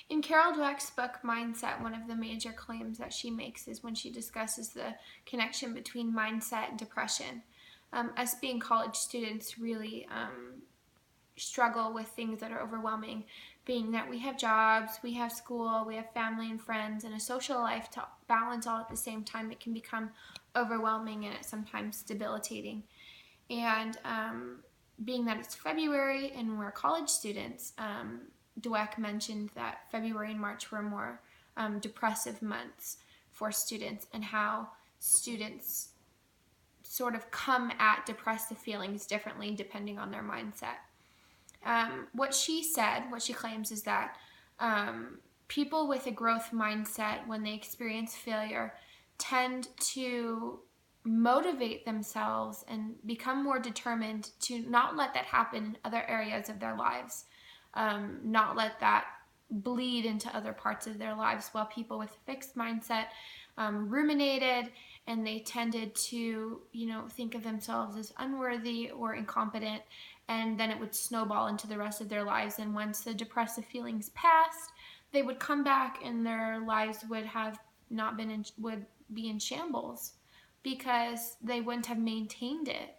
In Carol Dweck's book, Mindset, one of the major claims that she makes is when she discusses the connection between mindset and depression. Us being college students really struggle with things that are overwhelming, being that we have jobs, we have school, we have family and friends, and a social life to balance all at the same time. It can become overwhelming and it's sometimes debilitating. And being that it's February and we're college students, Dweck mentioned that February and March were more depressive months for students, and how students sort of come at depressive feelings differently depending on their mindset. What she said, what she claims, is that people with a growth mindset, when they experience failure, tend to motivate themselves and become more determined to not let that happen in other areas of their lives, not let that bleed into other parts of their lives, while people with a fixed mindset ruminated, and they tended to, think of themselves as unworthy or incompetent, and then it would snowball into the rest of their lives. And once the depressive feelings passed, they would come back and their lives would have not been would be in shambles, because they wouldn't have maintained it,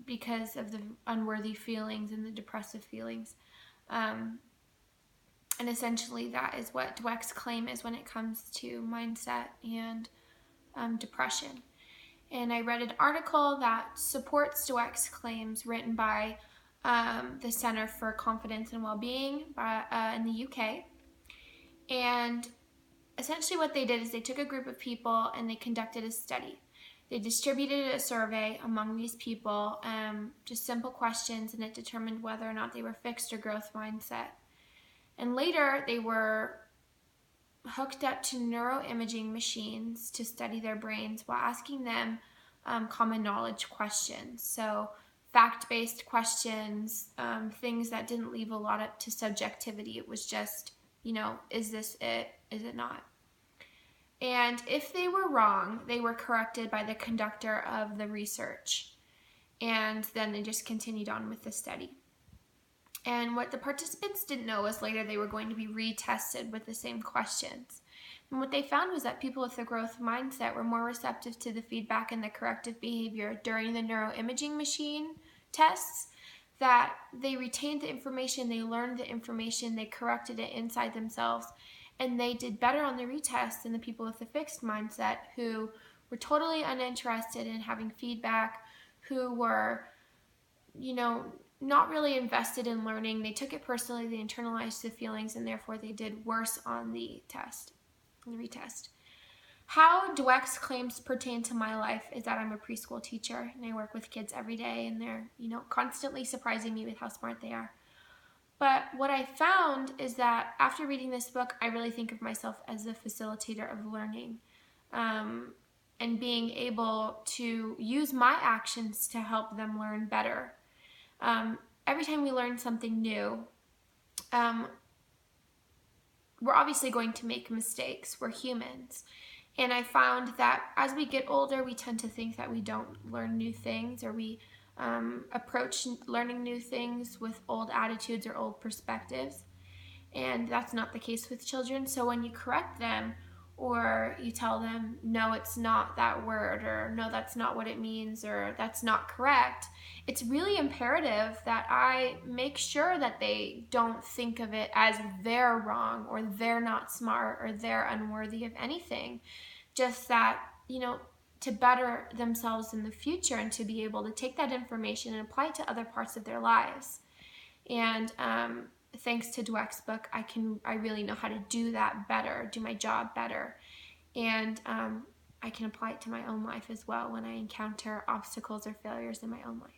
because of the unworthy feelings and the depressive feelings. And essentially that is what Dweck's claim is when it comes to mindset and depression. And I read an article that supports Dweck's claims, written by the Center for Confidence and Wellbeing in the UK. And essentially what they did is they took a group of people and they conducted a study. They distributed a survey among these people, just simple questions, and it determined whether or not they were fixed or growth mindset. And later they were hooked up to neuroimaging machines to study their brains while asking them common knowledge questions. So fact-based questions, things that didn't leave a lot up to subjectivity. It was just, is this it? Is it not? And if they were wrong, they were corrected by the conductor of the research. And then they just continued on with the study. And what the participants didn't know was later they were going to be retested with the same questions. And what they found was that people with a growth mindset were more receptive to the feedback and the corrective behavior during the neuroimaging machine tests, that they retained the information, they learned the information, they corrected it inside themselves, and they did better on the retest than the people with a fixed mindset, who were totally uninterested in having feedback, who were, not really invested in learning. They took it personally, they internalized the feelings, and therefore they did worse on the retest. How Dweck's claims pertain to my life is that I'm a preschool teacher and I work with kids every day, and they're, constantly surprising me with how smart they are. But what I found is that after reading this book, I really think of myself as a facilitator of learning, and being able to use my actions to help them learn better. Every time we learn something new, we're obviously going to make mistakes. We're humans. And I found that as we get older, we tend to think that we don't learn new things, or we approach learning new things with old attitudes or old perspectives. And that's not the case with children. So when you correct them, or you tell them, no, it's not that word, or no, that's not what it means, or that's not correct, it's really imperative that I make sure that they don't think of it as they're wrong, or they're not smart, or they're unworthy of anything. Just that, to better themselves in the future, and to be able to take that information and apply it to other parts of their lives. And thanks to Dweck's book, I really know how to do that better, do my job better. And I can apply it to my own life as well when I encounter obstacles or failures in my own life.